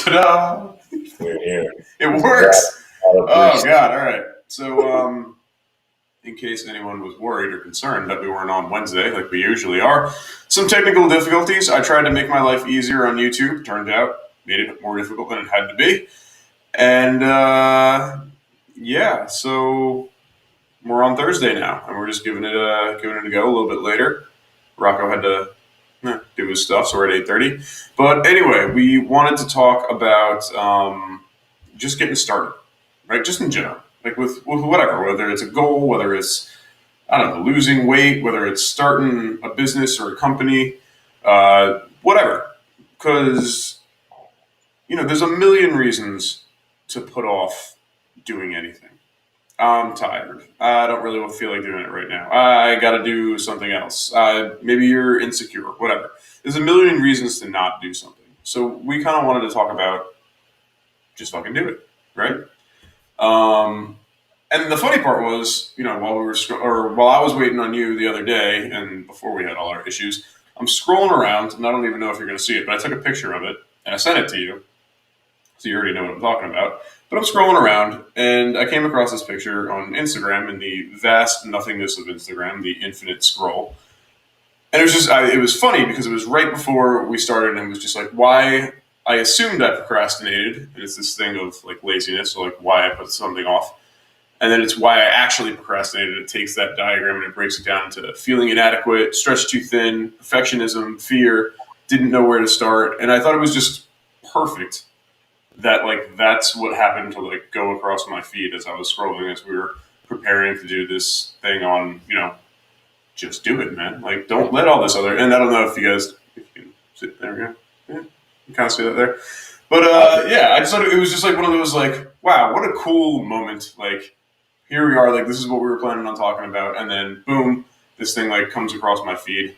Ta-da! We're here. It works! Oh, God, alright. So, in case anyone was worried or concerned that we weren't on Wednesday like we usually are, some technical difficulties. I tried to make my life easier on YouTube. Turned out, made it more difficult than it had to be. And, yeah, so we're on Thursday now, and we're just giving it a go a little bit later. Racco had to do his stuff, so we're at 8:30. But anyway, we wanted to talk about just getting started, right? Just in general, like with whatever, whether it's a goal, whether it's I don't know, losing weight, whether it's starting a business or a company, whatever. Because there's a million reasons to put off doing anything. I'm tired. I don't really feel like doing it right now. I got to do something else. Maybe you're insecure, whatever. There's a million reasons to not do something. So we kind of wanted to talk about just fucking do it, right? And the funny part was, while I was waiting on you the other day, and before we had all our issues, I'm scrolling around, and I don't even know if you're going to see it, but I took a picture of it and I sent it to you, so you already know what I'm talking about. But I'm scrolling around, and I came across this picture on Instagram in the vast nothingness of Instagram, the infinite scroll. And it was funny because it was right before we started, and it was just like why I assumed I procrastinated, and it's this thing of like laziness, so like why I put something off. And then it's why I actually procrastinated. It takes that diagram and it breaks it down into feeling inadequate, stretched too thin, perfectionism, fear, didn't know where to start. And I thought it was just perfect that like that's what happened to like go across my feed as I was scrolling as we were preparing to do this thing on, just do it, man. Like don't let all this other and I don't know if you can sit there, yeah. You kind of see that there. But I just thought it was just like one of those like, wow, what a cool moment. Like here we are, like this is what we were planning on talking about, and then boom, this thing like comes across my feed.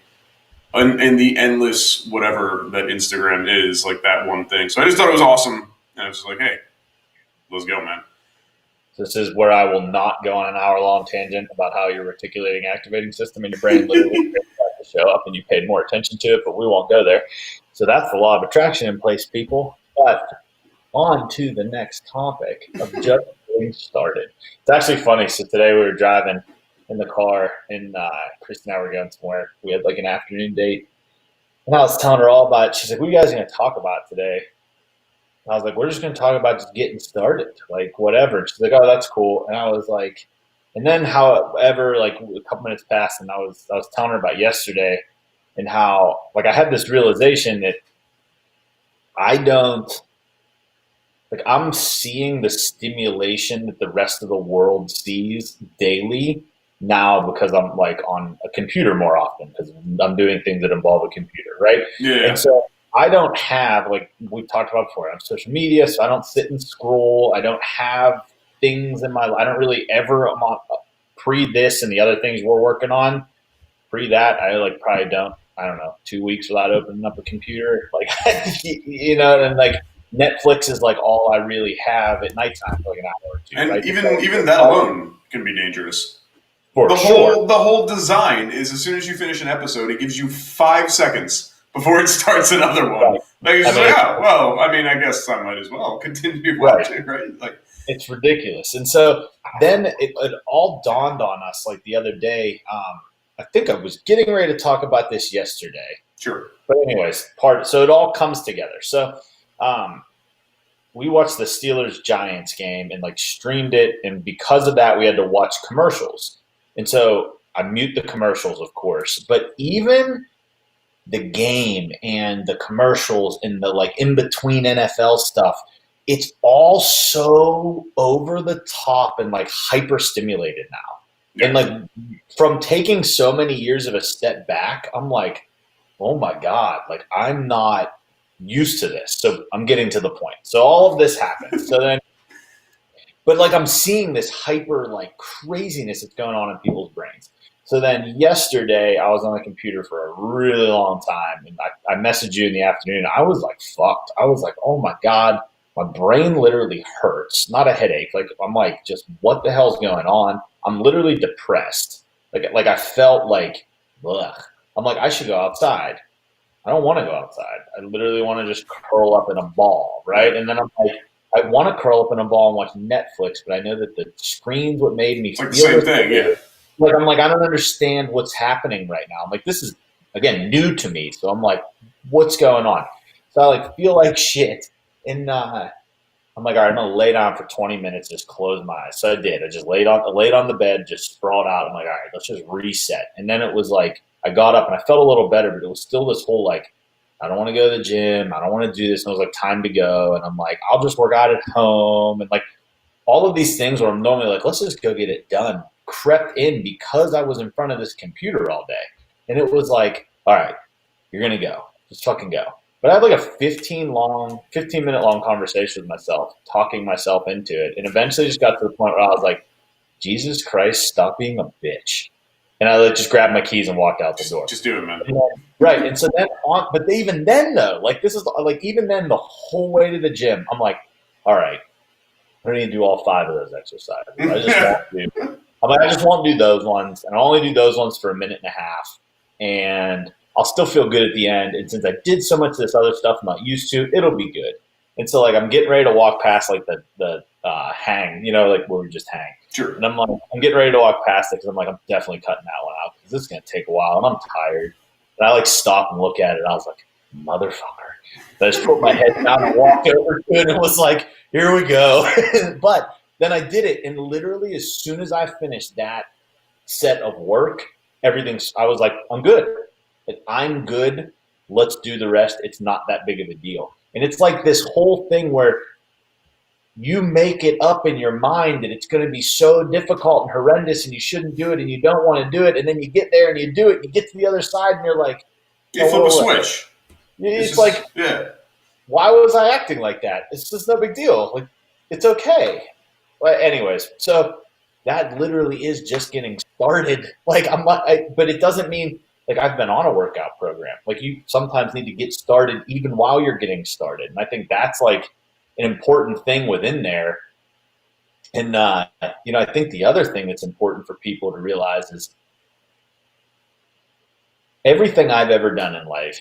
And the endless whatever that Instagram is, like that one thing. So I just thought it was awesome. And I was just like, hey, let's go, man. This is where I will not go on an hour-long tangent about how your reticulating activating system in your brain literally to show up and you paid more attention to it, but we won't go there. So that's the law of attraction in place, people. But on to the next topic of just getting started. It's actually funny. So today we were driving in the car, and Chris and I were going somewhere. We had like an afternoon date, and I was telling her all about it. She's like, "What are you guys going to talk about today?" And I was like, "We're just going to talk about just getting started, like whatever." And she's like, "Oh, that's cool." And I was like, and then however, like a couple minutes passed, and I was telling her about yesterday and how like I had this realization that I don't. Like I'm seeing the stimulation that the rest of the world sees daily now because I'm like on a computer more often because I'm doing things that involve a computer, right? Yeah. And so I don't have like we've talked about before. I have social media, so I don't sit and scroll. I don't have things in my life. I don't really ever I'm on pre this and the other things we're working on. Pre that, I like probably don't. I don't know, 2 weeks without opening up a computer, like and like Netflix is like all I really have at nighttime for like an hour or two. And right? even that alone can be dangerous. For The sure. whole design is as soon as you finish an episode, it gives you 5 seconds before it starts another one. Right. Like it's just like, oh, well, I mean, I guess I might as well continue watching, right? Like It's ridiculous. And so then it all dawned on us like the other day. I think I was getting ready to talk about this yesterday. sure. But anyways, so it all comes together. So we watched the Steelers Giants game and like streamed it, and because of that we had to watch commercials. And so I mute the commercials, of course, but even the game and the commercials and the like in between NFL stuff, it's all so over the top and like hyper stimulated now. Yeah. And like from taking so many years of a step back, I'm like, oh my God, like I'm not used to this. So I'm getting to the point. So all of this happened. So then, but like I'm seeing this hyper like craziness that's going on in people's brains. So then yesterday I was on the computer for a really long time, and I messaged you in the afternoon. I was like fucked. I was like, oh my God, my brain literally hurts. Not a headache. Like I'm like, just what the hell's going on? I'm literally depressed. Like I felt like, ugh. I'm like, I should go outside. I don't want to go outside. I literally want to just curl up in a ball, right? And then I'm like, I want to curl up in a ball and watch Netflix, but I know that the screen's what made me It's like the feel same this thing, yeah. way. Like I'm like, I don't understand what's happening right now. I'm like, this is again new to me. So I'm like, what's going on? So I like feel like shit. And I'm like, all right, I'm gonna lay down for 20 minutes, just close my eyes. So I did. I just laid on the bed, just sprawled out. I'm like, all right, let's just reset. And then it was like I got up and I felt a little better, but it was still this whole like, I don't want to go to the gym. I don't want to do this. And it was like time to go. And I'm like, I'll just work out at home. And like all of these things where I'm normally like, let's just go get it done, crept in because I was in front of this computer all day. And it was like, all right, you're gonna go. Just fucking go. But I had like a 15-minute long conversation with myself, talking myself into it, and eventually just got to the point where I was like, Jesus Christ, stop being a bitch. And I like just grabbed my keys and walked out the door. Just do it, man. Right. And so then on, but even then though, like this is like even then the whole way to the gym, I'm like, all right, I don't need to do all 5 of those exercises. I just won't do those ones, and I'll only do those ones for a minute and a half, and I'll still feel good at the end. And since I did so much of this other stuff I'm not used to, it'll be good. And so like I'm getting ready to walk past like the hang, like where we just hang. Sure. And I'm like, I'm getting ready to walk past it because I'm like, I'm definitely cutting that one out because this is gonna take a while, and I'm tired. And I like stop and look at it, and I was like, motherfucker. I just put my head down and walked over to it and was like, here we go. But then I did it, and literally as soon as I finished that set of work, I was like, I'm good. I'm good. Let's do the rest. It's not that big of a deal. And it's like this whole thing where you make it up in your mind that it's going to be so difficult and horrendous and you shouldn't do it and you don't want to do it. And then you get there and you do it. And you get to the other side and you're like, you flip a switch. It's just, like, yeah. Why was I acting like that? It's just no big deal. Like, it's okay. But anyways, so that literally is just getting started. Like but it doesn't mean like I've been on a workout program. Like you sometimes need to get started even while you're getting started. And I think that's like an important thing within there. And, I think the other thing that's important for people to realize is everything I've ever done in life,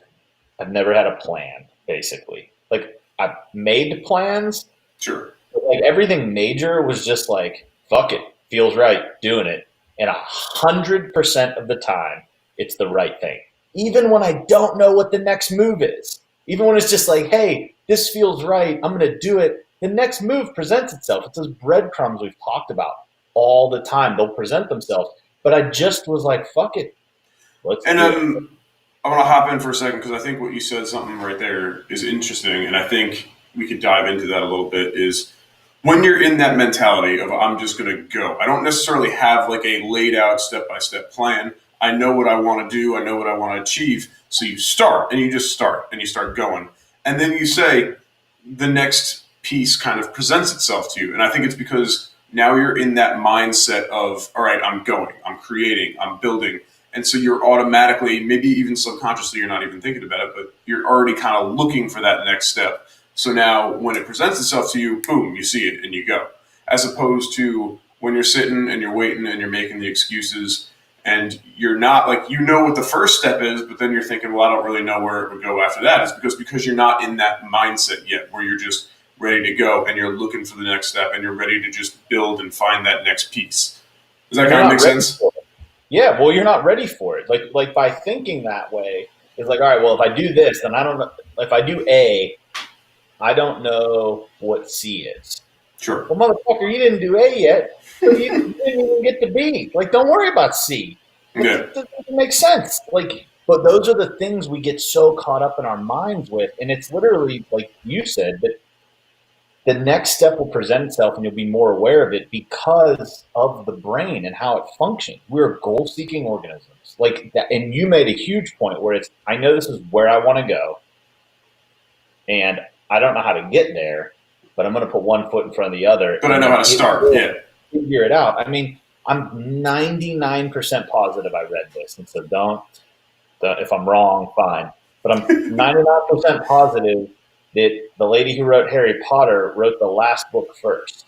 I've never had a plan, basically. Like I've made plans. Sure. Like everything major was just like, fuck it, feels right, doing it. And 100% of the time, it's the right thing. Even when I don't know what the next move is. Even when it's just like, hey, this feels right, I'm going to do it. The next move presents itself. It's those breadcrumbs we've talked about all the time. They'll present themselves. But I just was like, fuck it. Let's do it. I want to hop in for a second because I think what you said, something right there, is interesting. And I think we could dive into that a little bit is when you're in that mentality of I'm just going to go. I don't necessarily have like a laid out step-by-step plan. I know what I want to do. I know what I want to achieve. So you start and you just start and you start going. And then you say the next piece kind of presents itself to you. And I think it's because now you're in that mindset of, all right, I'm going, I'm creating, I'm building. And so you're automatically, maybe even subconsciously, you're not even thinking about it, but you're already kind of looking for that next step. So now when it presents itself to you, boom, you see it and you go. As opposed to when you're sitting and you're waiting and you're making the excuses and you're not like, you know what the first step is, but then you're thinking, well, I don't really know where it would go after that. It's because you're not in that mindset yet where you're just ready to go and you're looking for the next step and you're ready to just build and find that next piece. Does that kind of make sense? Yeah, well, you're not ready for it. Like by thinking that way, it's like, all right, well, if I do this, then I don't know. If I do A, I don't know what C is. Sure. Well, motherfucker, you didn't do A yet, so you didn't even get to B. Like, don't worry about C. Yeah. It doesn't make sense. Like, but those are the things we get so caught up in our minds with, and it's literally like you said that the next step will present itself and you'll be more aware of it because of the brain and how it functions. We're goal-seeking organisms. Like that, and you made a huge point where it's, I know this is where I want to go and I don't know how to get there, but I'm going to put one foot in front of the other. But I know how to start. Yeah. Figure it out. I mean, I'm 99% positive I read this. And so don't if I'm wrong, fine. But I'm 99% positive that the lady who wrote Harry Potter wrote the last book first.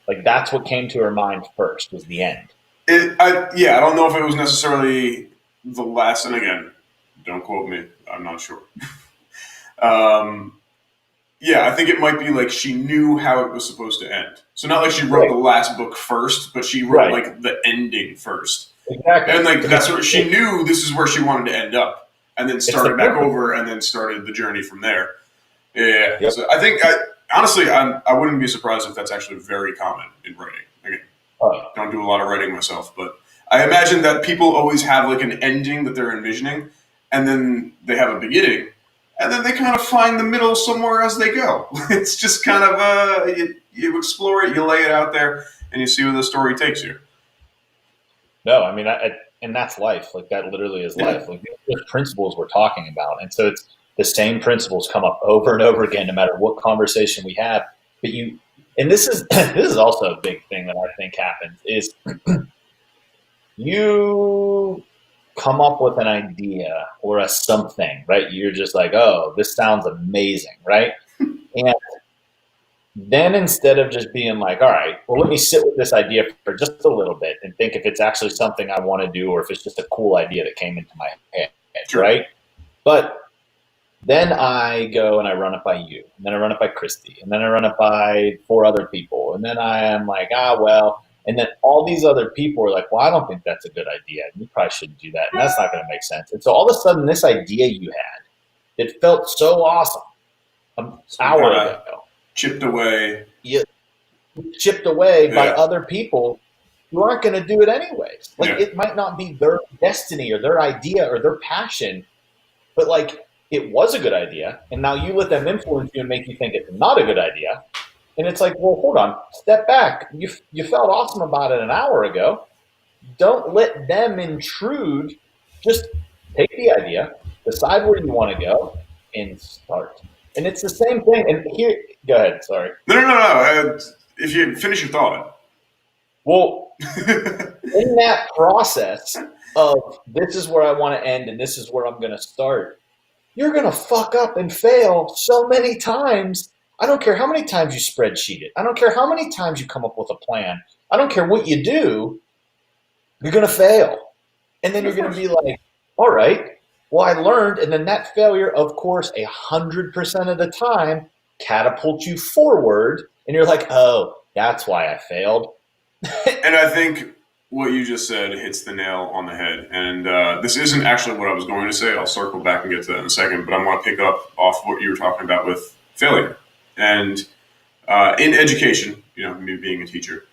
Like that's what came to her mind first was the end. I don't know if it was necessarily the last. And again, Don't quote me. I'm not sure. Um, yeah, I think it might be like she knew how it was supposed to end. So not like she wrote Right. the last book first, but she wrote Right. like the ending first. Exactly. And like I mean, that's what she knew. This is where she wanted to end up, and then it's the started back principle. over, and then started the journey from there. Yeah. Yep. So I think honestly, I wouldn't be surprised if that's actually very common in writing. Again, don't do a lot of writing myself, but I imagine that people always have like an ending that they're envisioning, and then they have a beginning, and then they kind of find the middle somewhere as they go. It's just kind of you explore it, you lay it out there, and you see where the story takes you. No, I mean, and that's life. Like that literally is Yeah. life. Like these are principles we're talking about, and so it's the same principles come up over and over again, no matter what conversation we have. But and this is this is also a big thing that I think happens is you come up with an idea or a something, right? You're just like, oh, this sounds amazing, right? And then instead of just being like, all right, well, let me sit with this idea for just a little bit and think if it's actually something I want to do or if it's just a cool idea that came into my head, Sure. right? But then I go and I run it by you, and then I run it by Christy, and then I run it by 4 other people, and then I am like, well, and then all these other people are like, well, I don't think that's a good idea, and you probably shouldn't do that, and that's not going to make sense. And so all of a sudden, this idea you had, it felt so awesome an hour ago. Chipped away. Chipped away by other people who aren't going to do it anyways. Like it might not be their destiny or their idea or their passion, but like it was a good idea, and now you let them influence you and make you think it's not a good idea. And it's like, well, hold on, step back. You felt awesome about it an hour ago. Don't let them intrude. Just take the idea, decide where you want to go, and start. And it's the same thing. And here, go ahead. Sorry. No. If you finish your thought. Well, in that process of this is where I want to end and this is where I'm going to start, you're going to fuck up and fail so many times. I don't care how many times you spreadsheet it. I don't care how many times you come up with a plan. I don't care what you do. You're going to fail. And then you're going to be like, all right, well, I learned. And then that failure, of course, 100% of the time catapults you forward. And you're like, oh, that's why I failed. And I think what you just said hits the nail on the head. And this isn't actually what I was going to say. I'll circle back and get to that in a second. But I want to pick up off what you were talking about with failure. And in education, me being a teacher,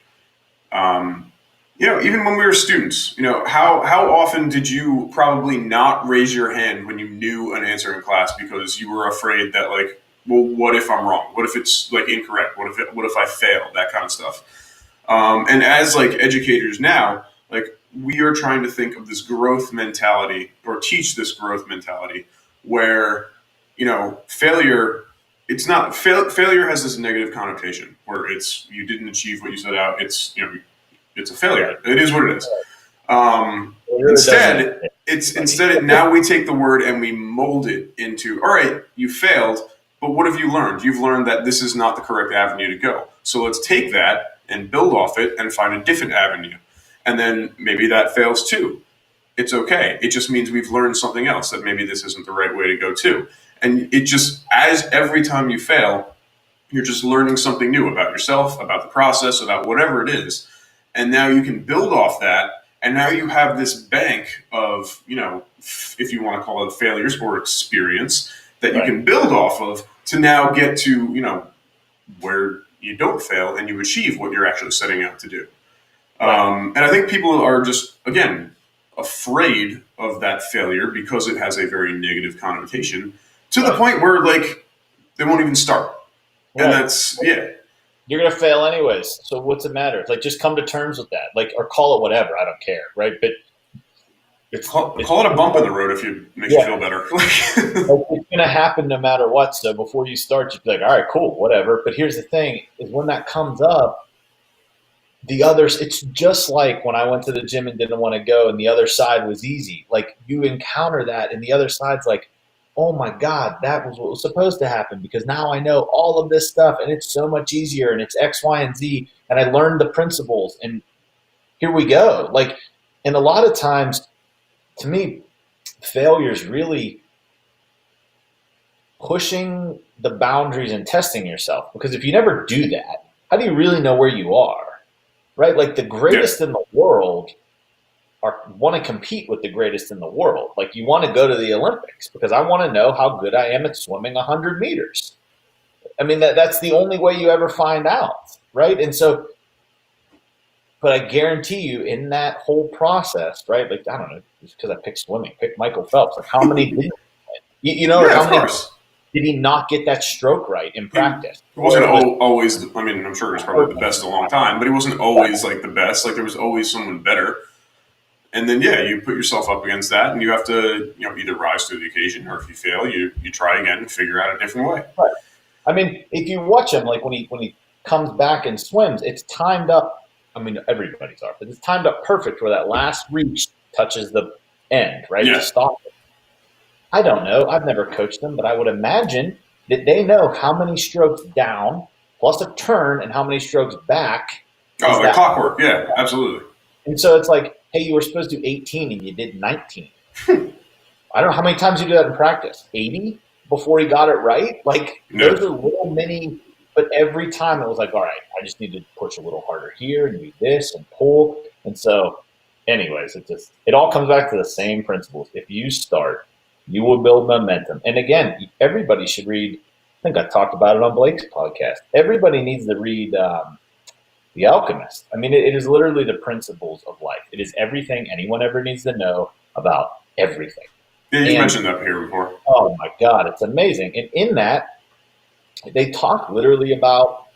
even when we were students, how often did you probably not raise your hand when you knew an answer in class because you were afraid that, like, well, what if I'm wrong? What if it's like incorrect? What if I fail? That kind of stuff. And as like educators now, like we are trying to think of this growth mentality or teach this growth mentality where, failure, it's not failure has this negative connotation where it's you didn't achieve what you set out. It's it's a failure. It is what it is. Instead, now we take the word and we mold it into, all right, you failed, but what have you learned? You've learned that this is not the correct avenue to go. So let's take that and build off it and find a different avenue. And then maybe that fails too. It's okay. It just means we've learned something else that maybe this isn't the right way to go too. And it just, as every time you fail, you're just learning something new about yourself, about the process, about whatever it is. And now you can build off that. And now you have this bank of, if you want to call it failures or experience that you can build off of to now get to, where you don't fail and you achieve what you're actually setting out to do. And I think people are just, again, afraid of that failure because it has a very negative connotation to the point where, like, they won't even start. And that's, You're going to fail anyways. So what's it matter? Like, just come to terms with that. Like, or call it whatever. I don't care, right? But call it a bump in the road if it makes you feel better. It's going to happen no matter what. So before you start, you'd be like, all right, cool, whatever. But here's the thing is when that comes up, the others, it's just like when I went to the gym and didn't want to go and the other side was easy. Like you encounter that and the other side's like, oh my God, that was what was supposed to happen because now I know all of this stuff and it's so much easier and it's X, Y, and Z. And I learned the principles and here we go. Like, and a lot of times to me, failure is really pushing the boundaries and testing yourself. Because if you never do that, how do you really know where you are? Right? Like the Yeah. greatest in the world want to compete with the greatest in the world. Like you want to go to the Olympics because I want to know how good I am at swimming 100 meters. I mean, that's the only way you ever find out, right? And so, but I guarantee you, in that whole process, right? Like I don't know, just because I picked swimming, pick Michael Phelps. Like how many did you know? Or Yeah, how of many course. did he not get that stroke right in He practice? wasn't Or it was always. I mean, I'm sure he was probably the best a long time, but he wasn't always like the best. Like there was always someone better. And then yeah, you put yourself up against that, and you have to either rise to the occasion, or if you fail, you try again and figure out a different way. right. I mean, if you watch him, like when he comes back and swims, it's timed up. I mean, everybody's are, but it's timed up perfect where that last reach touches the end, right, to Yeah. stop it. I don't know. I've never coached them, but I would imagine that they know how many strokes down plus a turn and how many strokes back Oh, is like that. clockwork. Yeah, absolutely. And so it's like, hey, you were supposed to do 18 and you did 19. I don't know how many times you do that in practice. 80 before he got it right. Like Yeah. those are little mini, but every time it was like, all right, I just need to push a little harder here and do this and pull. And so, anyways, it all comes back to the same principles. If you start, you will build momentum. And again, everybody should read. I think I talked about it on Blake's podcast. Everybody needs to read The Alchemist. I mean, it is literally the principles of life. It is everything anyone ever needs to know about everything. Yeah, you And mentioned that here before. oh my God, it's amazing. And in that, they talk literally about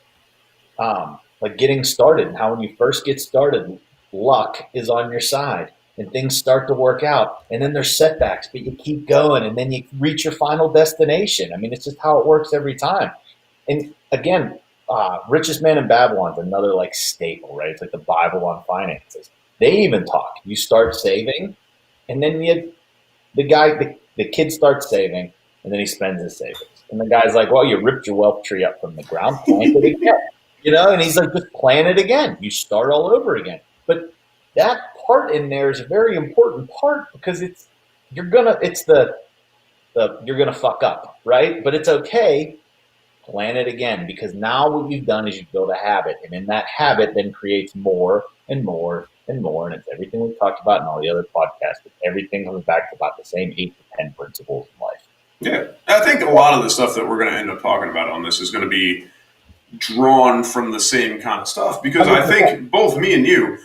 like getting started and how when you first get started, luck is on your side and things start to work out. And then there's setbacks, but you keep going and then you reach your final destination. I mean, it's just how it works every time. And again, Richest Man in Babylon is another like staple, right? It's like the Bible on finances. They even talk. You start saving, and then the kid starts saving, and then he spends his savings. And the guy's like, "Well, you ripped your wealth tree up from the ground, plant it again." And he's like, "Just plant it again. You start all over again." But that part in there is a very important part because you're gonna fuck up, right? But it's okay. Plan it again because now what you've done is you build a habit, and in that habit then creates more and more and more, and it's everything we've talked about in all the other podcasts. But everything comes back to about the same 8 to 10 principles in life. Yeah, I think a lot of the stuff that we're going to end up talking about on this is going to be drawn from the same kind of stuff because I 100%. think both me and you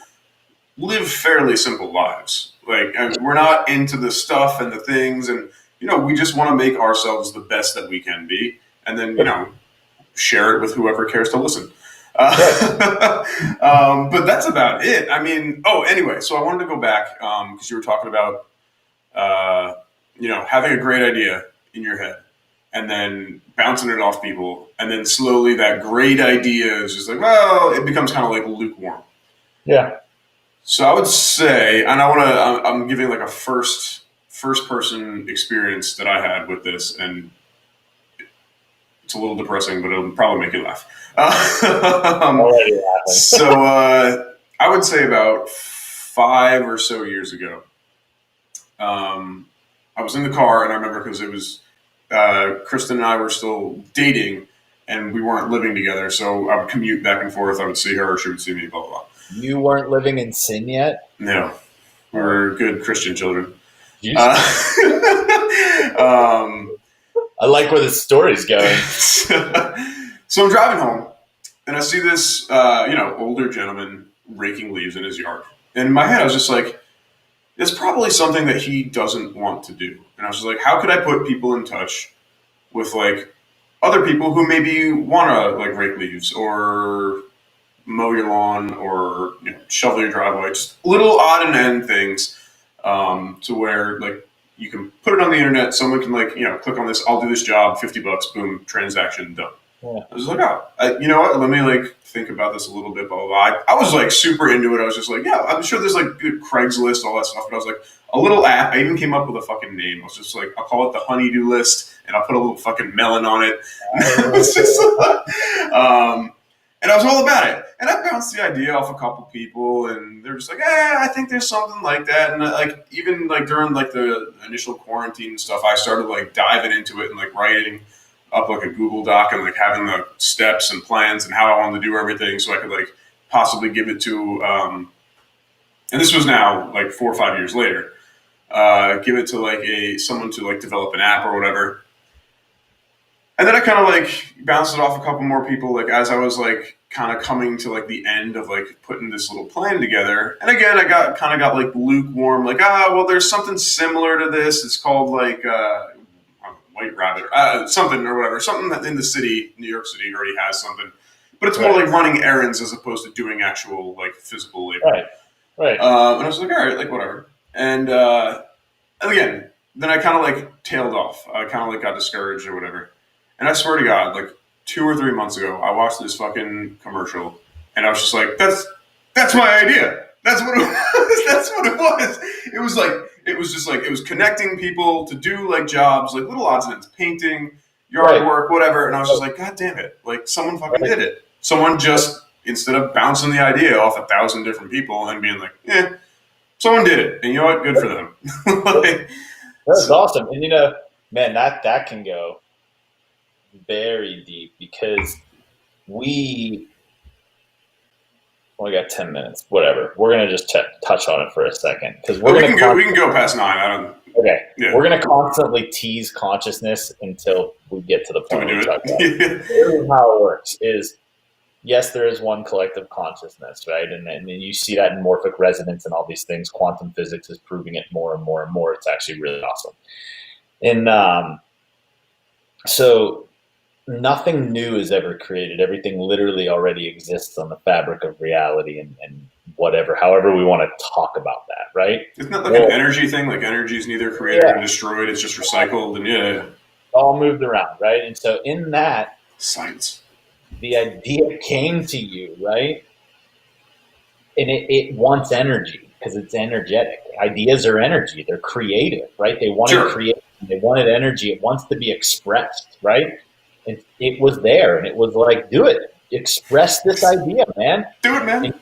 live fairly simple lives. Like, and we're not into the stuff and the things, and we just want to make ourselves the best that we can be, and then share it with whoever cares to listen. But that's about it. I mean, anyway, so I wanted to go back because you were talking about having a great idea in your head and then bouncing it off people, and then slowly that great idea is just like, well, it becomes kind of like lukewarm. Yeah. So I would say, and I'm giving like a first person experience that I had with this, and it's a little depressing, but it'll probably make you laugh. Already laughing. So I would say about 5 or so years ago, I was in the car, and I remember because it was Kristen and I were still dating, and we weren't living together. So I would commute back and forth. I would see her, she would see me, blah, blah, blah. You weren't living in sin yet? No, we were good Christian children. I like where the story's going. So I'm driving home, and I see this, older gentleman raking leaves in his yard. And in my head, I was just like, it's probably something that he doesn't want to do. And I was just like, how could I put people in touch with like other people who maybe want to like rake leaves or mow your lawn or shovel your driveway, just little odd and end things, to where like you can put it on the internet. Someone can like click on this. I'll do this job. $50. Boom. Transaction done. Yeah. I was like, you know what? Let me like think about this a little bit. Blah blah blah. I was like super into it. I was just like, yeah, I'm sure there's like good Craigslist, all that stuff. But I was like, a little app. I even came up with a fucking name. I was just like, I'll call it the honeydew list, and I'll put a little fucking melon on it. It was just, And I was all about it. And I bounced the idea off a couple people, and they're just like, I think there's something like that. And like even like during like the initial quarantine and stuff, I started like diving into it and like writing up like a Google Doc and like having the steps and plans and how I wanted to do everything, so I could like possibly give it to. And this was now like 4 or 5 years later. Give it to like someone to like develop an app or whatever. And then I kind of like bounced it off a couple more people, like as I was like kind of coming to like the end of like putting this little plan together. And again, I got like lukewarm, like well, there's something similar to this. It's called like White Rabbit, something or whatever, something that in the city, New York City, already has something, but it's more like running errands as opposed to doing actual like physical labor. Right. And I was like, all right, like whatever. And again, then I kind of like tailed off. I kind of like got discouraged or whatever. And I swear to God, like 2 or 3 months ago, I watched this fucking commercial, and I was just like, "That's my idea. That's what it was. That's what it was." It was just like it was connecting people to do like jobs, like little odds and ends, painting, yard work, whatever. And I was just like, "God damn it! Like someone fucking did it. Someone just instead of bouncing the idea off 1,000 different people and being like, someone did it, and you know what? Good for them." That's awesome, and man, that can go very deep because we only got 10 minutes. Whatever. We're gonna just touch on it for a second because we can go past 9. I don't. Okay. Yeah. We're gonna constantly tease consciousness until we get to the point we talk about it. Here's how it works: is yes, there is one collective consciousness, right? And then you see that in morphic resonance and all these things. Quantum physics is proving it more and more and more. It's actually really awesome. And so nothing new is ever created. Everything literally already exists on the fabric of reality and whatever, however we want to talk about that, right? Isn't that like an energy thing? Like energy is neither created nor destroyed. It's just recycled and all moved around, right? And so in that science, the idea came to you, right? And it wants energy because it's energetic. Ideas are energy. They're creative, right? They want to create. They wanted energy. It wants to be expressed, right? And it was there, and it was like, do it. Express this idea, man. Do it, man.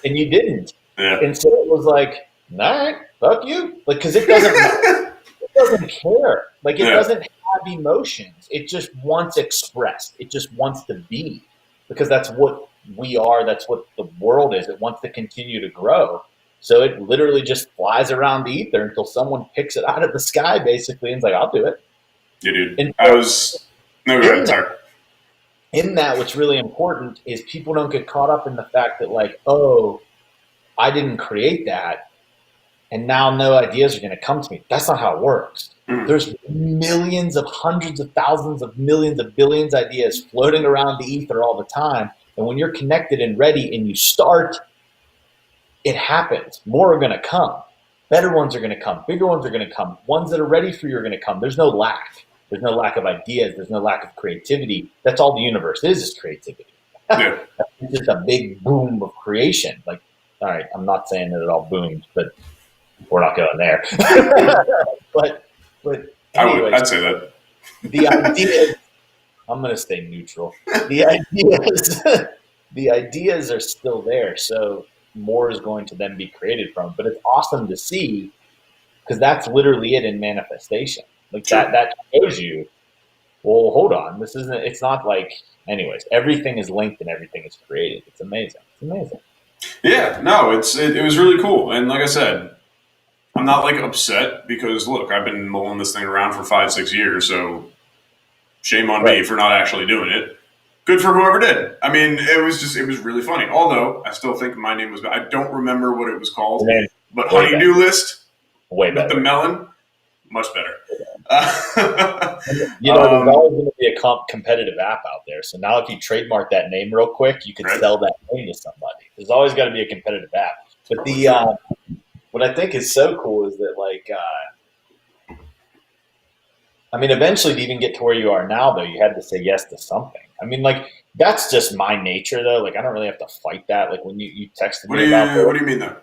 And you didn't. Yeah. And so it was like, all right, fuck you. Like, because it doesn't care. Like, it doesn't have emotions. It just wants expressed. It just wants to be. Because that's what we are. That's what the world is. It wants to continue to grow. So it literally just flies around the ether until someone picks it out of the sky, basically, and is like, I'll do it. You dude. And No, go ahead. Sorry. In that, what's really important is people don't get caught up in the fact that, like, oh, I didn't create that, and now no ideas are going to come to me. That's not how it works. There's millions of hundreds of thousands of millions of billions of ideas floating around the ether all the time. And when you're connected and ready and you start, it happens. More are going to come. Better ones are going to come. Bigger ones are going to come. Ones that are ready for you are going to come. There's no lack. There's no lack of ideas. There's no lack of creativity. That's all the universe is creativity. Yeah. It's just a big boom of creation. Like, all right, I'm not saying that it all boomed, but we're not going there. but anyways, I'd say that. The ideas, I'm going to stay neutral. The ideas are still there. So more is going to then be created from. But it's awesome to see because that's literally it in manifestation. Like that shows you, well, hold on. It's not like, anyways, everything is linked and everything is created. It's amazing. It's amazing. Yeah, no, it was really cool. And like I said, I'm not like upset because look, I've been mulling this thing around for 5-6 years. So shame on me for not actually doing it. Good for whoever did. I mean, it was really funny. Although I still think my name was, I don't remember what it was called, but Honeydew List way better. With the melon, much better. There's always going to be a competitive app out there. So now if you trademark that name real quick, you can sell that name to somebody. There's always got to be a competitive app. But what I think is so cool is that, like, eventually to even get to where you are now, though, you had to say yes to something. I mean, like, that's just my nature, though. Like, I don't really have to fight that. Like, when you texted me about what do you mean, though?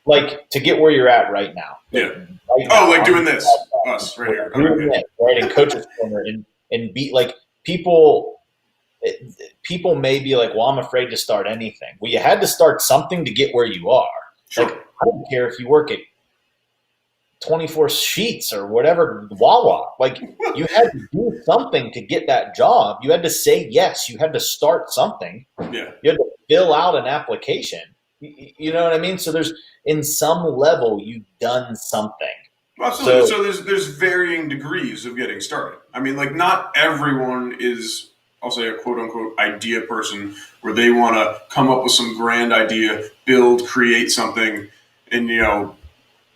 Like, to get where you're at right now. Like doing this. Us, right here. Doing this, right, in Coach's Corner. And be, like, people people may be like, well, I'm afraid to start anything. Well, you had to start something to get where you are. Sure. Like, I don't care if you work at 24 Sheets or whatever, Wawa. Like, you had to do something to get that job. You had to say yes. You had to start something. Yeah. You had to fill out an application. You know what I mean? So there's, in some level, you've done something. Absolutely. So there's varying degrees of getting started. I mean, like, not everyone is, I'll say, a quote unquote idea person where they want to come up with some grand idea, build, create something, and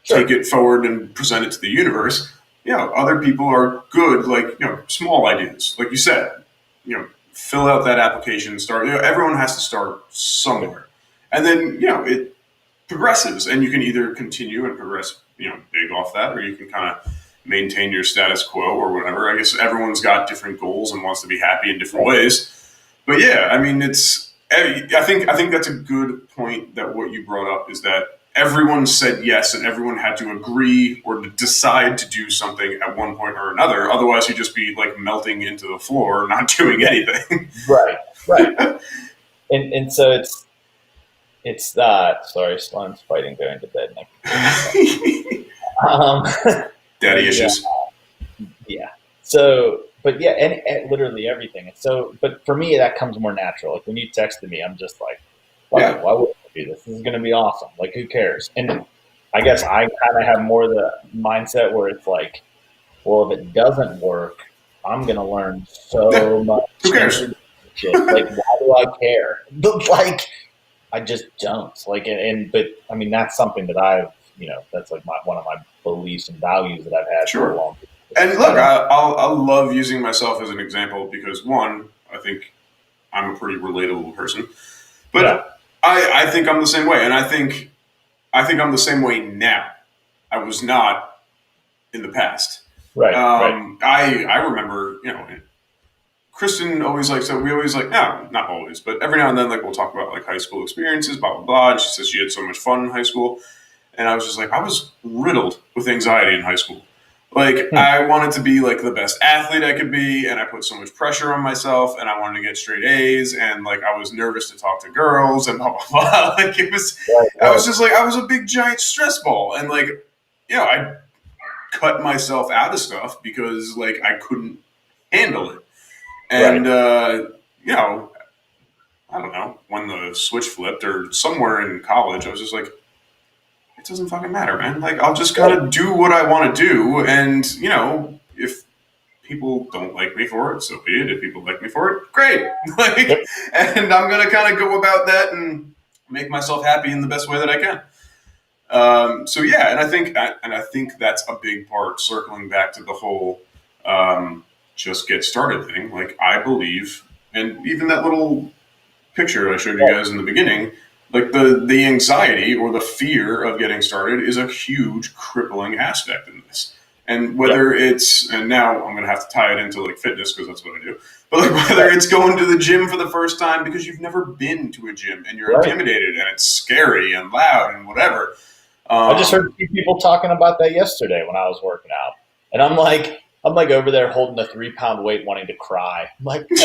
take it forward and present it to the universe. Other people are good, like, small ideas, like you said. Fill out that application, start. Everyone has to start somewhere, and then it progresses, and you can either continue and progress, big off that, or you can kind of maintain your status quo or whatever. I guess everyone's got different goals and wants to be happy in different ways. But yeah, I mean, I think that's a good point, that what you brought up is that everyone said yes, and everyone had to agree or to decide to do something at one point or another. Otherwise, you'd just be like melting into the floor, not doing anything. Right. And so it's that. Sorry, Sloan's fighting going to bed. Daddy issues. Yeah. So, but yeah, and literally everything. So, but for me, that comes more natural. Like when you texted me, I'm just like, why would I do this? This is going to be awesome. Like, who cares? And I guess I kind of have more the mindset where it's like, well, if it doesn't work, I'm going to learn so much. Who cares? Like, why do I care? But like, I just don't. Like, but I mean, that's something that I've, that's like one of my beliefs and values that I've had for a long time. And look, I love using myself as an example because, one, I think I'm a pretty relatable person, but I think I'm the same way, and I think I'm the same way now. I was not in the past. Right. I remember, Kristen always we always no, not always, but every now and then, we'll talk about high school experiences, blah, blah, blah. And she says she had so much fun in high school. And I was just I was riddled with anxiety in high school. I wanted to be the best athlete I could be, and I put so much pressure on myself, and I wanted to get straight A's, and I was nervous to talk to girls, and blah, blah, blah. It was, I was just I was a big giant stress ball. And I cut myself out of stuff because I couldn't handle it. And, I don't know, when the switch flipped or somewhere in college, I was just it doesn't fucking matter, man. I'll just gotta do what I want to do. And, if people don't like me for it, so be it. If people like me for it, great. And I'm going to kind of go about that and make myself happy in the best way that I can. So yeah, and I think that's a big part, circling back to the whole, just get started thing. I believe, and even that little picture I showed you guys in the beginning, the anxiety or the fear of getting started is a huge crippling aspect in this. And whether it's, and now I'm going to have to tie it into fitness because that's what I do, but whether it's going to the gym for the first time because you've never been to a gym and you're intimidated and it's scary and loud and whatever. I just heard people talking about that yesterday when I was working out, and I'm over there holding a 3-pound weight, wanting to cry. I'm like, it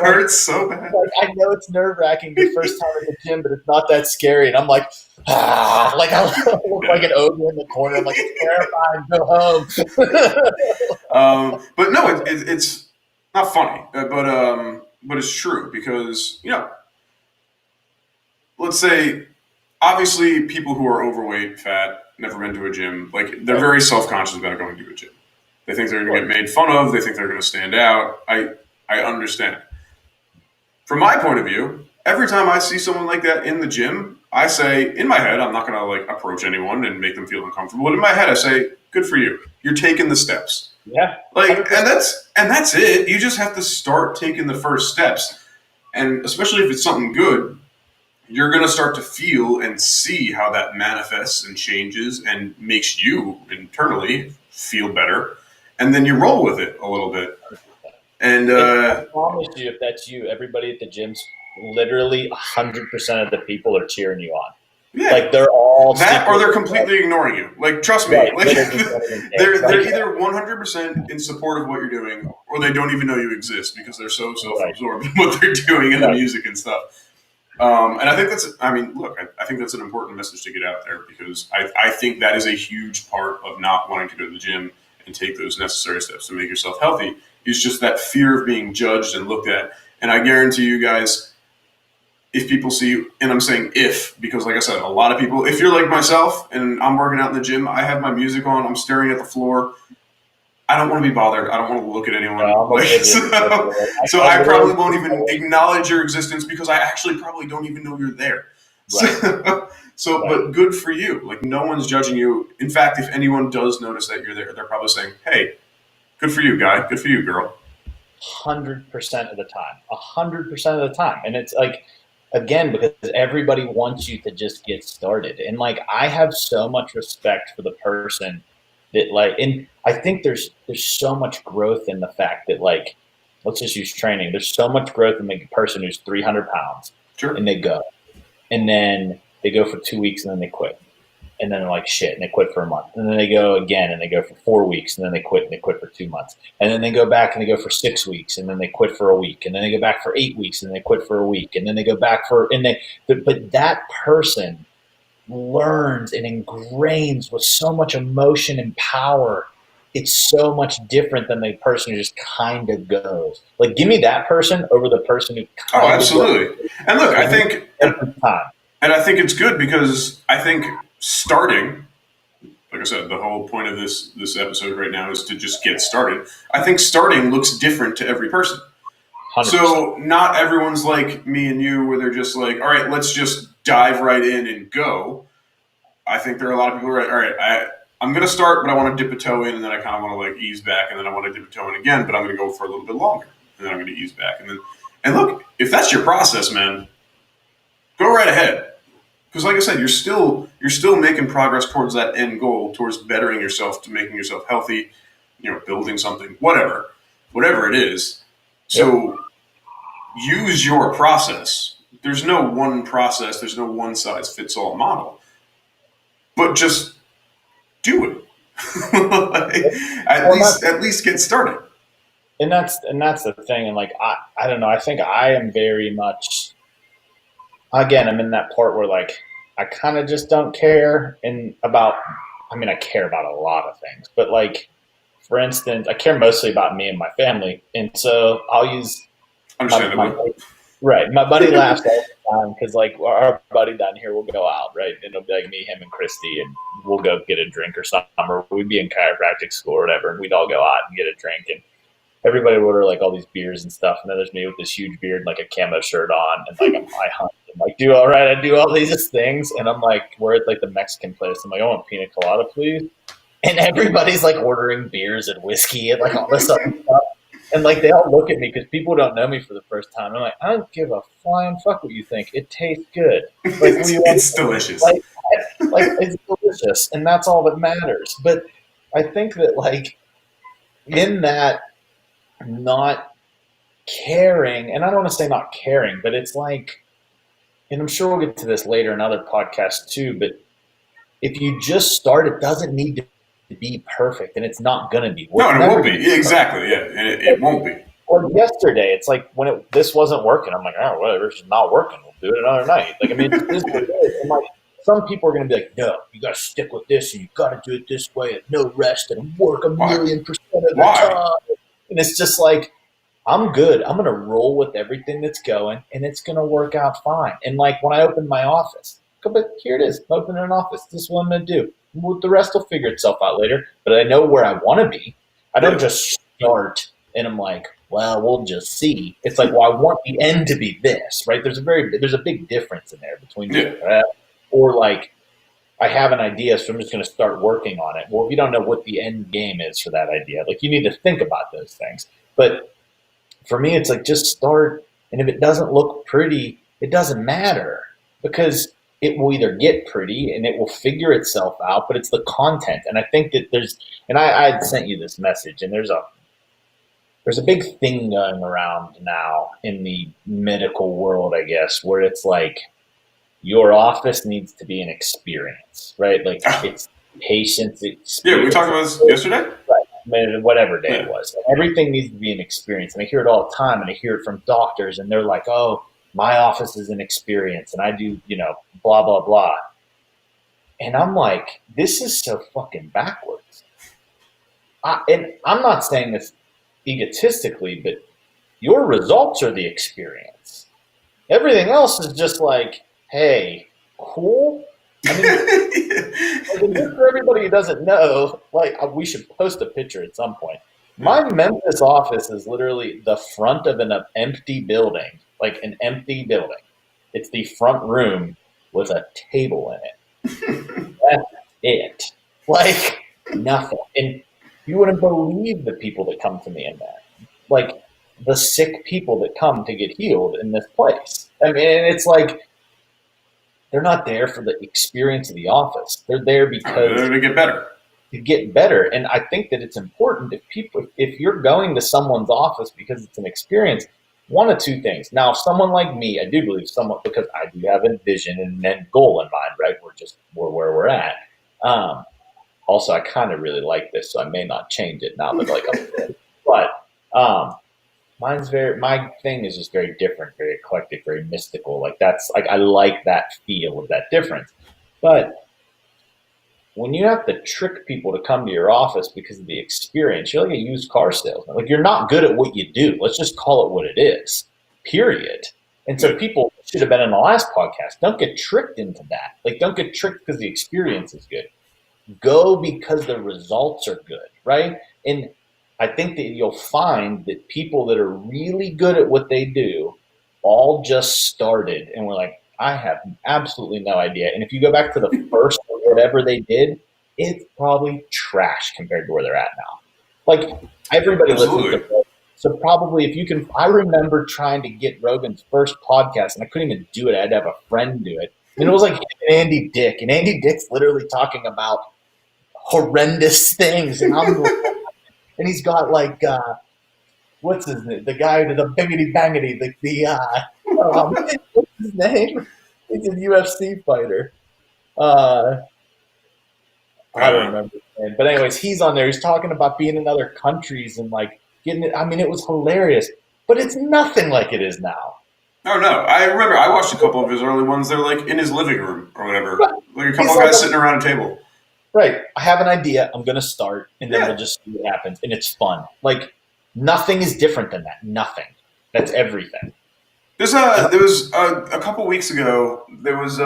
hurts so bad. I know it's nerve-wracking the first time at the gym, but it's not that scary. And I'm I look like an ogre in the corner. I'm it's terrifying. Go home. But no, it's not funny, but it's true because let's say, obviously, people who are overweight, fat, never been to a gym, they're very self-conscious about going to a gym. They think they're going to get made fun of. They think they're going to stand out. I understand. From my point of view, every time I see someone like that in the gym, I say, in my head, I'm not going to approach anyone and make them feel uncomfortable. But in my head, I say, good for you. You're taking the steps. Yeah. And that's it. You just have to start taking the first steps. And especially if it's something good, you're going to start to feel and see how that manifests and changes and makes you internally feel better. And then you roll with it a little bit. And I promise you, if that's you, everybody at the gym's literally 100% of the people are cheering you on. Yeah. Like they're all That or they're secretly, completely ignoring you. Like, trust me, right. like Literally don't even care. they're Like, either 100% in support of what you're doing, or they don't even know you exist because they're so right, self-absorbed in what they're doing in the right. music and stuff. And I think that's, I mean, look, I think that's an important message to get out there because I think that is a huge part of not wanting to go to the gym and take those necessary steps to make yourself healthy is just that fear of being judged and looked at. And I guarantee you guys, if people see you, and I'm saying if, because like I said, a lot of people, if you're like myself and I'm working out in the gym, I have my music on, I'm staring at the floor. I don't want to be bothered. I don't want to look at anyone. I'm Like, oblivious. so I I probably literally, won't even acknowledge your existence because I actually probably don't even know you're there. right, So, right. but good for you. Like, no one's judging you. In fact, if anyone does notice that you're there, they're probably saying, "Hey, good for you, guy. Good for you, girl." 100% of the time, 100% of the time. And it's like, again, because everybody wants you to just get started. And like, I have so much respect for the person that like, and I think there's so much growth in the fact that like, let's just use training. There's so much growth in the person who's 300 pounds Sure. and they go, and then they go for 2 weeks and then they quit. And then they're like shit, and they quit for a month. And then they go again, and they go for 4 weeks, and then they quit, and they quit for 2 months. And then they go back and they go for 6 weeks, and then they quit for a week. And then they go back for 8 weeks, and they quit for a week. And then they go back for, and they, but that person learns and ingrains with so much emotion and power. It's so much different than the person who just kind of goes. Like, give me that person over the person who Oh, kind of goes absolutely. And look, I think, every time. and I think it's good because I think starting, like I said, the whole point of this episode right now is to just get started. I think starting looks different to every person. 100%. So not everyone's like me and you, where they're just like, all right, let's just dive right in and go. I think there are a lot of people who are like, all right, I'm going to start, but I want to dip a toe in, and then I kind of want to like ease back, and then I want to dip a toe in again, but I'm going to go for a little bit longer, and then I'm going to ease back, and look, if that's your process, man, go right ahead. Because like I said, you're still making progress towards that end goal, towards bettering yourself, to making yourself healthy, building something, whatever it is. Yep. So use your process. There's no one process. There's no one size fits all model. But just do it. Like, at least get started. And that's the thing. And like, I don't know, I think I am very much, again, I'm in that part where like I kind of just don't care and about, I mean, I care about a lot of things, but like, for instance, I care mostly about me and my family. And so I'll use my Understandably. right. My buddy laughs all the time because like our buddy down here will go out, right? And it'll be like me, him, and Christy, and we'll go get a drink or something, or we'd be in chiropractic school or whatever, and we'd all go out and get a drink, and everybody would order like all these beers and stuff, and then there's me with this huge beard and like a camo shirt on, and like I hunt and like do all right, I do all these things, and I'm like, we're at like the Mexican place, I'm like, I want pina colada, please, and everybody's like ordering beers and whiskey and like all this other stuff. And like they all look at me because people don't know me for the first time. I'm like, I don't give a flying fuck what you think. It tastes good. Like it's, we it's delicious. like it's delicious, and that's all that matters. But I think that like in that not caring, and I don't want to say not caring, but it's like, and I'm sure we'll get to this later in other podcasts too. But if you just start, it doesn't need to be perfect, and it's not going to be. No, and it won't be. Be Yeah, exactly. Yeah, and it won't be. or yesterday, it's like when this wasn't working, I'm like, oh, whatever, it's just not working. We'll do it another night. Like, I mean, it is what it is. And like, some people are going to be like, no, you got to stick with this, and you got to do it this way, and no rest, and work Why? 1,000,000% of the Why? time. And it's just like, I'm good. I'm going to roll with everything that's going, and it's going to work out fine. And like when I opened my office, but here it is, I'm opening an office. This is what I'm going to do. The rest will figure itself out later. But I know where I want to be. I don't just start and I'm like, well, we'll just see. It's like, well, I want the end to be this, right? There's a big difference in there between or like, I have an idea, so I'm just going to start working on it. Well, if you don't know what the end game is for that idea, like you need to think about those things. But for me, it's like just start, and if it doesn't look pretty, it doesn't matter because it will either get pretty and it will figure itself out, but it's the content. And I think that and I had sent you this message, and there's a big thing going around now in the medical world, I guess, where it's like your office needs to be an experience, right? Like it's patient's Yeah, we experience. talked about this yesterday. Right. Whatever day it Yeah. was. Everything needs to be an experience. And I hear it all the time, and I hear it from doctors, and they're like, oh, my office is an experience, and I do, blah, blah, blah. And I'm like, this is so fucking backwards. And I'm not saying this egotistically, but your results are the experience. Everything else is just like, hey, cool. I mean, like, just for everybody who doesn't know, like we should post a picture at some point. Yeah. My Memphis office is literally the front of an empty building, like an empty building. It's the front room with a table in it. That's it. Like nothing. And you wouldn't believe the people that come to me in there. Like the sick people that come to get healed in this place. I mean, it's like they're not there for the experience of the office. They're there because To get better. to get better. And I think that it's important if you're going to someone's office because it's an experience, one of two things. Now, someone like me, I do believe someone, because I do have a vision and an end goal in mind, right? We're where we're at. Also, I kind of really like this, so I may not change it now that like I'm there. But my thing is just very different, very eclectic, very mystical. Like that's like I like that feel of that difference. But when you have to trick people to come to your office because of the experience, you're like a used car salesman. Like you're not good at what you do. Let's just call it what it is. Period. And so people should have been in the last podcast. Don't get tricked into that. Like don't get tricked because the experience is good. Go because the results are good, right? And I think that you'll find that people that are really good at what they do all just started and were like, I have absolutely no idea. And if you go back to the first or whatever they did, it's probably trash compared to where they're at now. Like everybody listens Absolutely. to, so probably if you can, I remember trying to get Rogan's first podcast and I couldn't even do it. I had to have a friend do it. And it was like Andy Dick, and Andy Dick's literally talking about horrendous things, and and he's got like what's his name? The guy to the biggity bangity, what's his name? He's a UFC fighter. Uh, I don't Uh, remember his name, but anyways, he's on there. He's talking about being in other countries and like getting it. I mean, it was hilarious, but it's nothing like it is now. oh no, I remember I watched a couple of his early ones. They're like in his living room or whatever, Right. like a couple He's of like, guys sitting around a table. right, I have an idea. I'm gonna start, and then we'll Yeah, just see what happens, and it's fun. Like nothing is different than that. Nothing. That's everything. there was a couple weeks ago. There was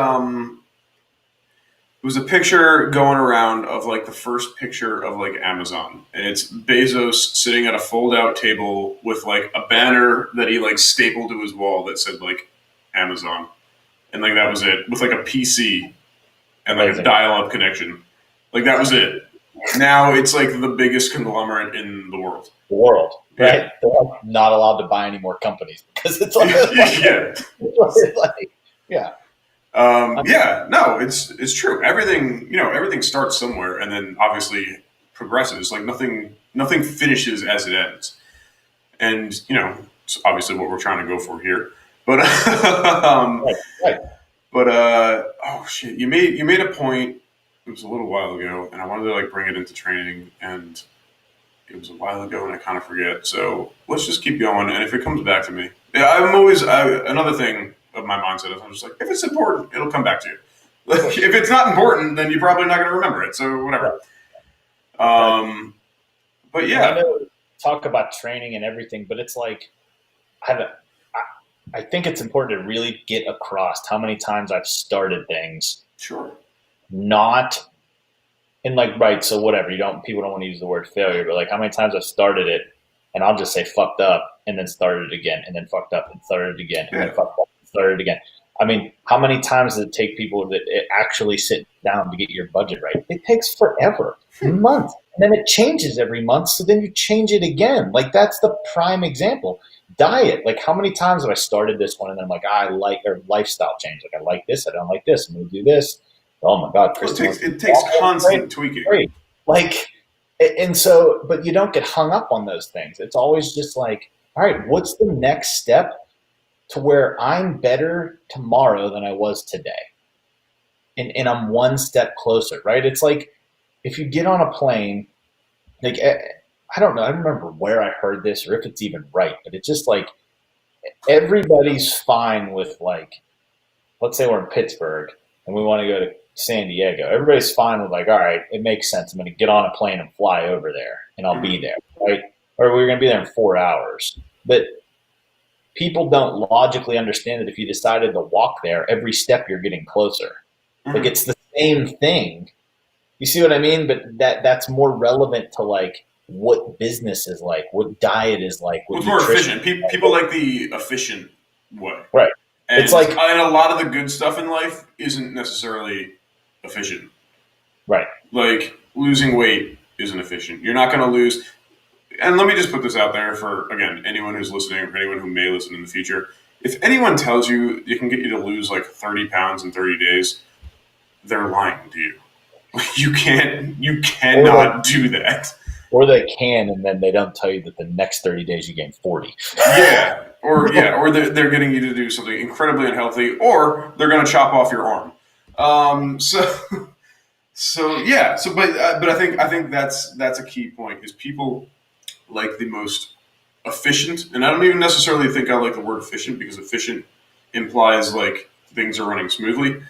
a picture going around of like the first picture of like Amazon, and it's Bezos sitting at a fold-out table with like a banner that he like stapled to his wall that said like Amazon, and like that was it with like a PC and like a Amazing. dial-up connection. Like that was it. Now it's like the biggest conglomerate in the world. The world, Yeah, right? They're not allowed to buy any more companies because it's like, yeah. yeah. Yeah, no, it's true. Everything starts somewhere, and then obviously progresses. Like nothing finishes as it ends, and it's obviously what we're trying to go for here. But Right, right. oh shit, you made a point. It was a little while ago, and I wanted to like bring it into training, and it was a while ago, and I kind of forget. So let's just keep going, and if it comes back to me, yeah, another thing of my mindset is I'm just like, if it's important, it'll come back to you. Like, if it's not important, then you're probably not going to remember it. So whatever. Right. Um, but And I yeah, know talk about training and everything, but it's like I have I think it's important to really get across how many times I've started things sure. not and like right, so whatever, people don't want to use the word failure, but like how many times I've started it and I'll just say fucked up and then started it again and then fucked up and started it again and then Yeah. fucked up and started it again. I mean, how many times does it take people that actually sit down to get your budget right? It takes forever, months, and then it changes every month. So then you change it again. Like that's the prime example. Diet. Like how many times have I started this one and then I'm like, I like or lifestyle change. Like I like this, I don't like this. I'm gonna do this. Oh my God, Well, it Christy takes wants to it takes great, constant tweaking. great. Like, and so, but you don't get hung up on those things. It's always just like, all right, what's the next step? to where I'm better tomorrow than I was today. And I'm one step closer, right? It's like if you get on a plane, like I don't know, I don't remember where I heard this or if it's even right, but it's just like everybody's fine with like, let's say we're in Pittsburgh and we want to go to San Diego. Everybody's fine with like, all right, it makes sense. I'm going to get on a plane and fly over there, and I'll be Mhm. there, right? Or we're going to be there in 4 hours. But people don't logically understand that if you decided to walk there, every step you're getting closer. Like Mhm. it's the same thing. You see what I mean? But that's more relevant to like what business is like, what diet is like, Well, what it's more nutrition efficient. is People like the efficient way. like. Right. It's like And a lot of the good stuff in life isn't necessarily efficient. right. Like losing weight isn't efficient. You're not going to lose. And let me just put this out there for, again, anyone who's listening or anyone who may listen in the future. If anyone tells you it can get you to lose like 30 pounds in 30 days, they're lying to you. You Or they cannot do that. or they can, and then they don't tell you that the next 30 days you gain 40. Or they're getting you to do something incredibly unhealthy, or they're going to chop off your arm. So but I think that's a key point is people like the most efficient, and I don't even necessarily think I like the word efficient because efficient implies like things are running smoothly.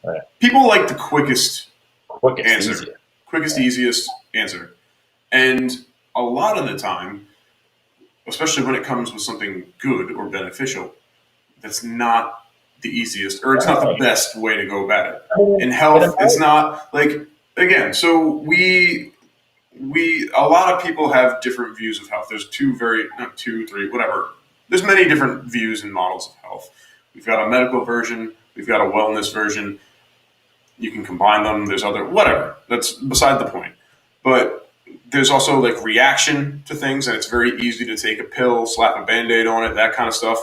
Right. People like the quickest Quickest, answer, easier. quickest, easiest answer, and a lot of the time, especially when it comes with something good or beneficial, that's not the easiest or it's not the Right. best way to go about it. I mean, In in health, it's America, not like again. So we a lot of people have different views of health. There's not two, three, whatever. There's many different views and models of health. We've got a medical version. We've got a wellness version. You can combine them. There's other whatever. That's beside the point. But there's also like reaction to things, and it's very easy to take a pill, slap a band-aid on it, that kind of stuff.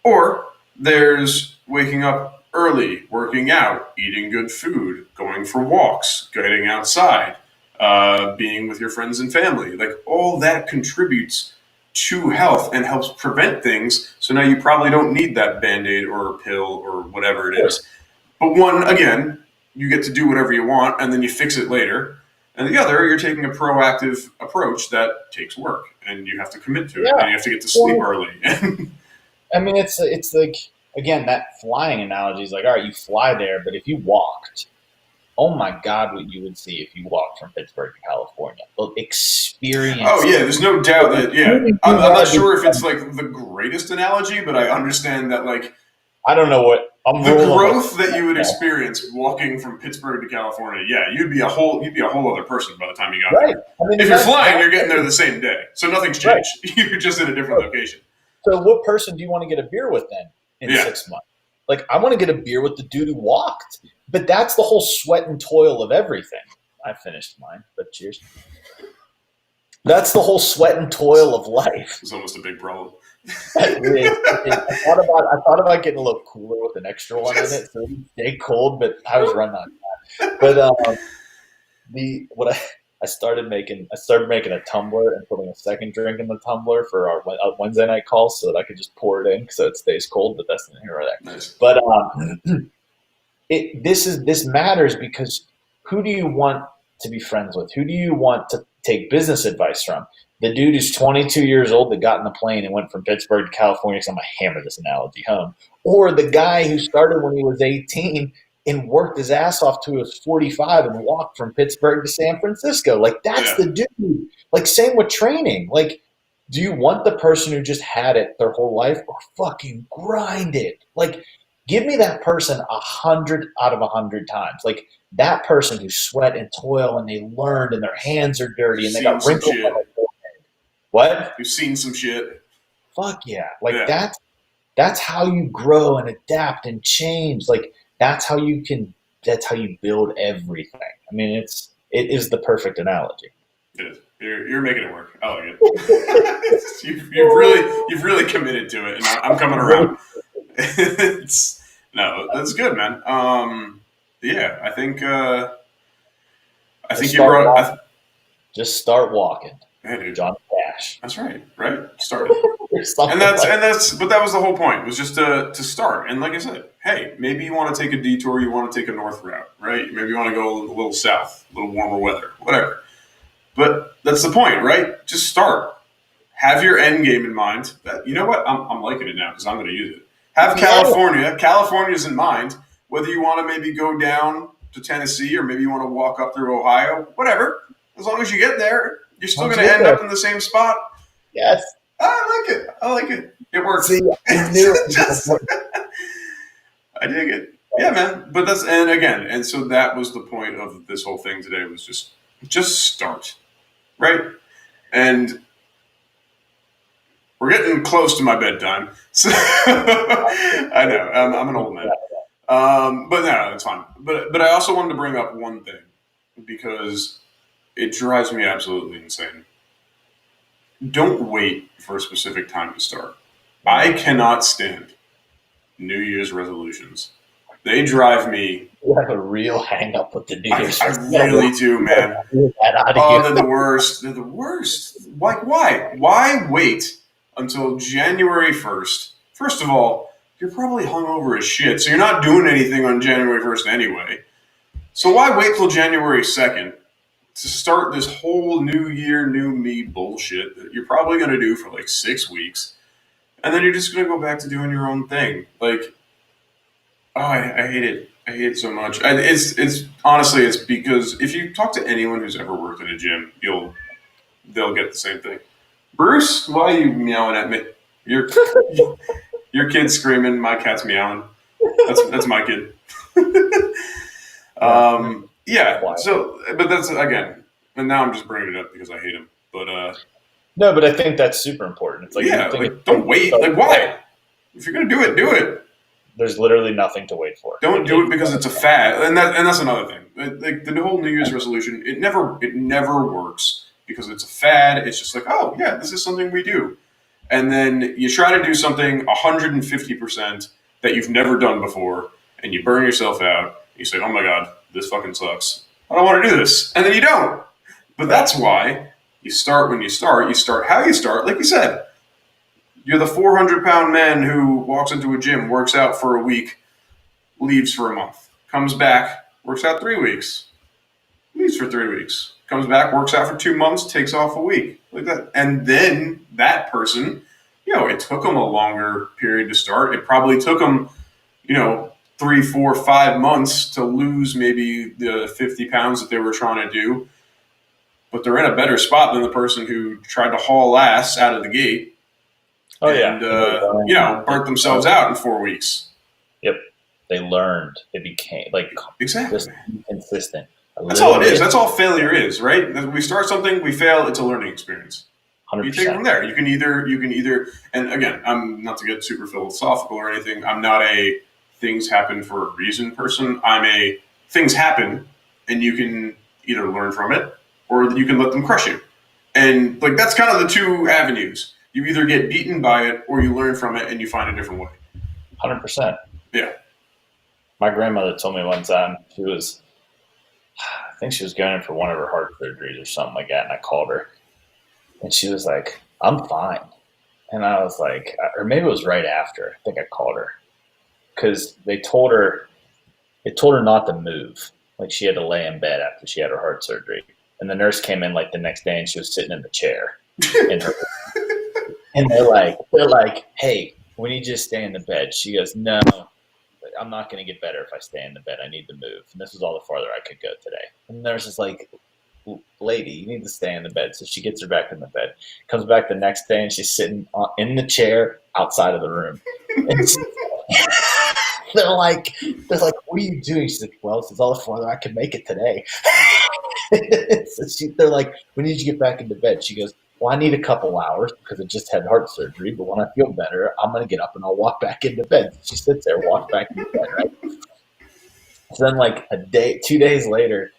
Or there's waking up early, working out, eating good food, going for walks, getting outside, being with your friends and family. Like all that contributes to health and helps prevent things. So now you probably don't need that band aid or pill or whatever it is. But one, again, you get to do whatever you want and then you fix it later. And the other, you're taking a proactive approach that takes work and you have to commit to it yeah. and you have to get to sleep Well, early. I mean, it's like again that flying analogy is like, all right, you fly there, but if you walked, oh my God, what you would see if you walked from Pittsburgh to California, the Oh experience. yeah, there's no doubt that Who yeah. do I'm you not want to sure if it's become? like the greatest analogy, but I understand that like I don't know what I'm the rolling with. growth that you would experience walking from Pittsburgh to California, yeah, you'd be a whole other person by the time you got Right. there. I mean, If and you're that's flying, you're getting there the same day, so nothing's right. changed. You're just in a different location. So, what person do you want to get a beer with then in Yeah, 6 months? Like, I want to get a beer with the dude who walked. But that's the whole sweat and toil of everything. I finished mine, but cheers. That's the whole sweat and toil of life. it's almost a big problem. I thought about getting a little cooler with an extra one in it Just so it would stay cold, but I was running on. But the what I started making a tumbler and putting a second drink in the tumbler for our Wednesday night calls so that I could just pour it in so it stays cold. But that's neither here nor there. nice. But this matters because who do you want to be friends with? Who do you want to take business advice from? The dude who's 22 years old that got in the plane and went from Pittsburgh to California. So I'm gonna hammer this analogy home. Or the guy who started when he was 18 and worked his ass off to his 45 and walked from Pittsburgh to San Francisco. Like that's Yeah, the dude. Like same with training. Like, do you want the person who just had it their whole life or fucking grind it? Like, give me that person 100 out of 100 times. Like that person who sweat and toil and they learned and their hands are dirty who's and they seen got some wrinkles on shit. their forehead. What? Who's seen some shit. Fuck yeah. Like Yeah, that's how you grow and adapt and change. Like that's how you build everything. I mean it is the perfect analogy. it is. You're making it work. I like it. You've really committed to it, and I'm coming Really, around. No, that's good, man. Yeah, I think just you start brought. walking. Just start walking. Hey, dude. John Cash. That's right. Right. Start it. Or something But that was the whole point, was just to start. And like I said, hey, maybe you want to take a detour, you want to take a north route, right? Maybe you want to go a little south, a little warmer weather, whatever. But that's the point, right? Just start. Have your end game in mind. You know what? I'm liking it now because I'm going to use it. Have California's in mind, whether you want to maybe go down to Tennessee or maybe you want to walk up through Ohio, whatever. As long as you get there, you're still going to end up in the same spot. Yes. I like it. I like it. It works. See, I knew it. I dig it. Yeah, man. But and so that was the point of this whole thing today, was just start, right? And we're getting close to my bedtime. So I know I'm an old man. But no, it's fine. But I also wanted to bring up one thing because it drives me absolutely insane. Don't wait for a specific time to start. I cannot stand New Year's resolutions. They drive me. You have a real hang up with the New Year's. I really do, man. Oh, they're the worst. They're the worst. Like, why? Why wait until January 1st? First of all, you're probably hungover as shit, so you're not doing anything on January 1st anyway. So why wait till January 2nd to start this whole new year, new me bullshit that you're probably going to do for like 6 weeks, and then you're just going to go back to doing your own thing? Like, oh, I hate it. I hate it so much. It's honestly, it's because if you talk to anyone who's ever worked in a gym, they'll get the same thing. Bruce, why are you meowing at me? Your kid's screaming. My cat's meowing. That's my kid. Yeah. So, but that's again, and now I'm just bringing it up because I hate him. But no, but I think that's super important. It's like, yeah, don't wait. Like, why? If you're gonna do it, do it. There's literally nothing to wait for. Don't do it because it's a fad, and that's another thing. Like the whole New Year's resolution, it never works because it's a fad. It's just like, oh yeah, this is something we do, and then you try to do something 150% that you've never done before, and you burn yourself out. You say, oh my god, this fucking sucks. I don't want to do this, and then you don't. But that's why you start when you start. You start how you start, like you said. You're the 400-pound man who walks into a gym, works out for a week, leaves for a month, comes back, works out 3 weeks, leaves for 3 weeks, comes back, works out for 2 months, takes off a week, like that. And then that person, it took them a longer period to start. It probably took them, 3, 4, 5 months to lose maybe the 50 pounds that they were trying to do. But they're in a better spot than the person who tried to haul ass out of the gate. Oh, and, burnt themselves out in 4 weeks. Yep. They learned. It became, exactly just consistent. That's all it is. That's all failure is, right? We start something, we fail, it's a learning experience. 100%. You take it from there. You can either, and again, I'm not to get super philosophical or anything, I'm not a things happen for a reason person. I'm a things happen, and you can either learn from it, or you can let them crush you. And, that's kind of the two avenues. You either get beaten by it or you learn from it and you find a different way. 100%. Yeah. My grandmother told me one time, I think she was going in for one of her heart surgeries or something like that, and I called her. And she was like, I'm fine. And I was like, or maybe it was right after, I think I called her. Because they told her not to move. Like, she had to lay in bed after she had her heart surgery. And the nurse came in the next day and she was sitting in the chair in her and they're like, hey, we need you to stay in the bed. She goes, no, I'm not going to get better if I stay in the bed. I need to move. And this was all the farther I could go today. And the nurse is like, lady, you need to stay in the bed. So she gets her back in the bed. Comes back the next day and she's sitting in the chair outside of the room. And they're like, what are you doing? She's like, well, this is all the farther I could make it today. So they're like, we need you to get back into bed. She goes, well, I need a couple hours because I just had heart surgery, but when I feel better, I'm going to get up and I'll walk back into bed. She sits there, walks back into bed, right? So then 2 days later,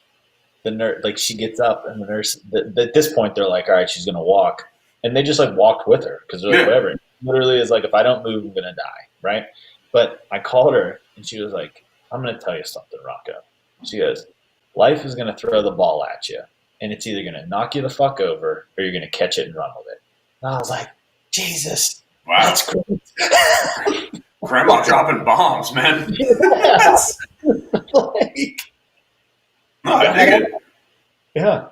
the nurse, she gets up and the nurse, at this point, they're like, all right, she's going to walk. And they just walked with her because they're like, whatever. It literally is if I don't move, I'm going to die, right? But I called her and she was like, I'm going to tell you something, Racco. She goes, life is going to throw the ball at you. and it's either going to knock you the fuck over or you're going to catch it and run with it. And I was like, Jesus, Wow. that's great. Grandma dropping bombs, man. Yes. Like, No, I dig it. yeah.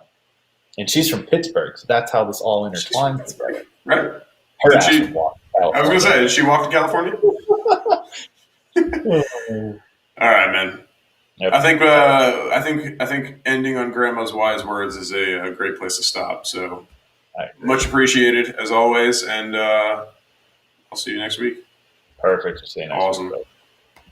And she's from Pittsburgh, so that's how this all intertwines together. Right. Her Did ass she- would walk I was going to say, did she walk to California? Oh. All right, man. Yep. I think ending on Grandma's wise words is a great place to stop. So much appreciated as always, and I'll see you next week. Perfect. See you next Awesome. week.